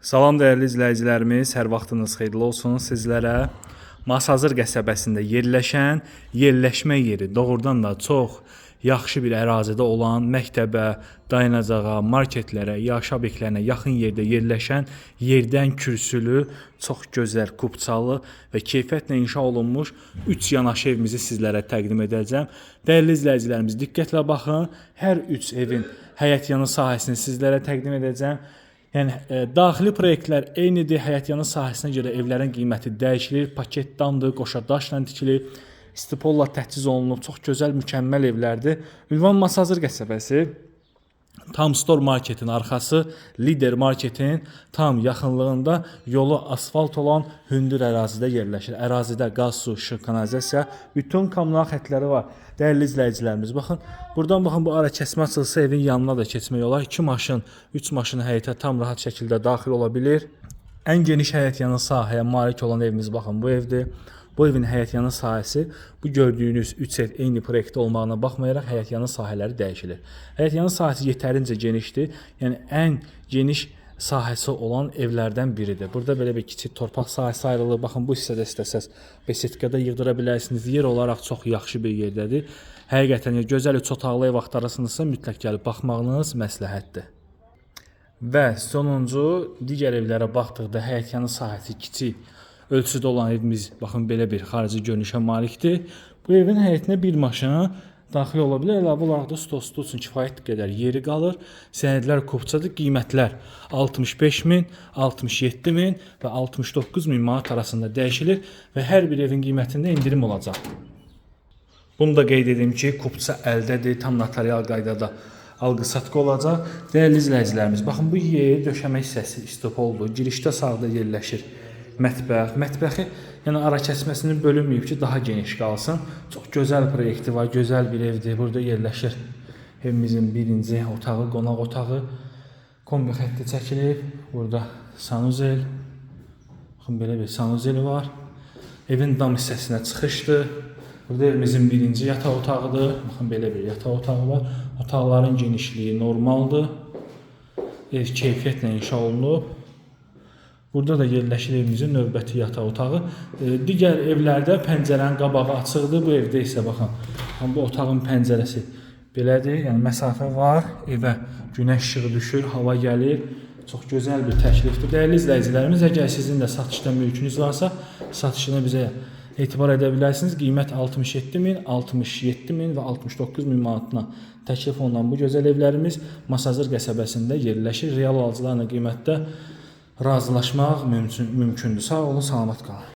Salam dəyərli izləyicilərimiz, hər vaxtınız xeyirli olsun. Sizlərə Masazır qəsəbəsində yerləşən yerləşmə yeri, doğrudan da çox yaxşı bir ərazidə olan məktəbə, dayanacağa, marketlərə, yaşayış obyektlərinə yaxın yerdə yerləşən yerdən kürsülü, çox gözəl, kubçalı və keyfiyyətlə inşa olunmuş 3 yanaşı evimizi sizlərə təqdim edəcəm. Dəyərli izləyicilərimiz, diqqətlə baxın. Hər 3 evin həyətyanı sahəsini sizlərə təqdim edəcəm. Yəni daxili proyektlər eynidir. Həyətyanı sahəsinə görə evlərin qiyməti dəyişilir, paketdandır, qoşa daşla tikilir, istipolla təchiz olunub, çox gözəl, mükəmməl evlərdir. Ünvan Masazır qəsəbəsi, tam Store marketin arxası, Lider marketin tam yaxınlığında yolu asfalt olan hündür ərazidə yerləşir. Ərazidə qaz, su, işıq, kanalizasiya, bütün kommunal xətləri var. Dəyərli izləyicilərimiz, baxın, buradan baxın, bu ara kəsmə açılsa evin yanına da keçmək olar. 2 maşın, 3 maşın həyətə tam rahat şəkildə daxil ola bilir. Ən geniş həyətyanı sahəyə malik olan evimiz, baxın, bu evdir. Bu evin həyətyanı sahəsi, bu gördüyünüz 3 ev eyni proyektdə olmağına baxmayaraq həyətyanı sahələri dəyişilir. Həyətyanı sahəsi yetərincə genişdir. Yəni ən geniş sahəsi olan evlərdən biridir. Burada belə bir kiçik torpaq sahəsi ayrılır. Baxın, bu hissədə istəsəz besetkada yığdıra bilərsiniz. Yer olaraq çox yaxşı bir yerdədir. Həqiqətən gözəl 3 otaqlı ev axtarırsınızsa mütləq gəlib baxmağınız məsləhətdir. Və sonuncu, digər evlərə baxdıqda həyətyanı sahəsi kiçik ölçüdə olan evimiz, baxın, belə bir xarici görünüşə malikdir. Bu evin həyətinə bir maşın daxil ola bilər. Əlavə olaraq da stol üçün kifayət qədər yeri qalır. Sənədlər kubçadır. Qiymətlər 65.000, 67.000 və 69.000 manat arasında dəyişilir və hər bir evin qiymətində endirim olacaq. Bunu da qeyd edim ki, kubça əldədir, tam notarial qaydada alqı-satqı olacaq. Dəyərli izləyicilərimiz, baxın, bu yer döşəmə hissəsi istopoldur. Girişdə sağda yerləşir mətbəx. Mətbəxi, yəni ara kəsməsini bölünməyib ki, daha geniş qalsın. Çox gözəl proyekti var, gözəl bir evdir. Burada yerləşir evimizin birinci otağı, qonaq otağı. Kombi xətti çəkilib. Burada sanuzel. Baxın, belə bir sanuzel var. Evin dam hissəsinə çıxışdır. Burada evimizin birinci yataq otağıdır. Baxın, belə bir yataq otağı var. Otaqların genişliyi normaldır. Ev keyfiyyətlə inşa olunub. Burada da yerləşir evimizin növbəti yataq otağı. Digər evlərdə pəncərənin qabağı açıqdır. Bu evdə isə baxın, bu otağın pəncərəsi belədir. Yəni məsafə var, evə günəş işığı düşür, hava gəlir. Çox gözəl bir təklifdir. Dəyərli izləyicilərimiz, əgər sizin də satışda mülkünüz varsa, satışını bizə etibar edə bilərsiniz. Qiymət 67.000, 67.000 və 69.000 manatına təklif olunan bu gözəl evlərimiz Masazır qəsəbəsində yerləşir. Real alıcılarla qiymətdə razılaşmaq mümkündür. Sağ olun, salamat qalın.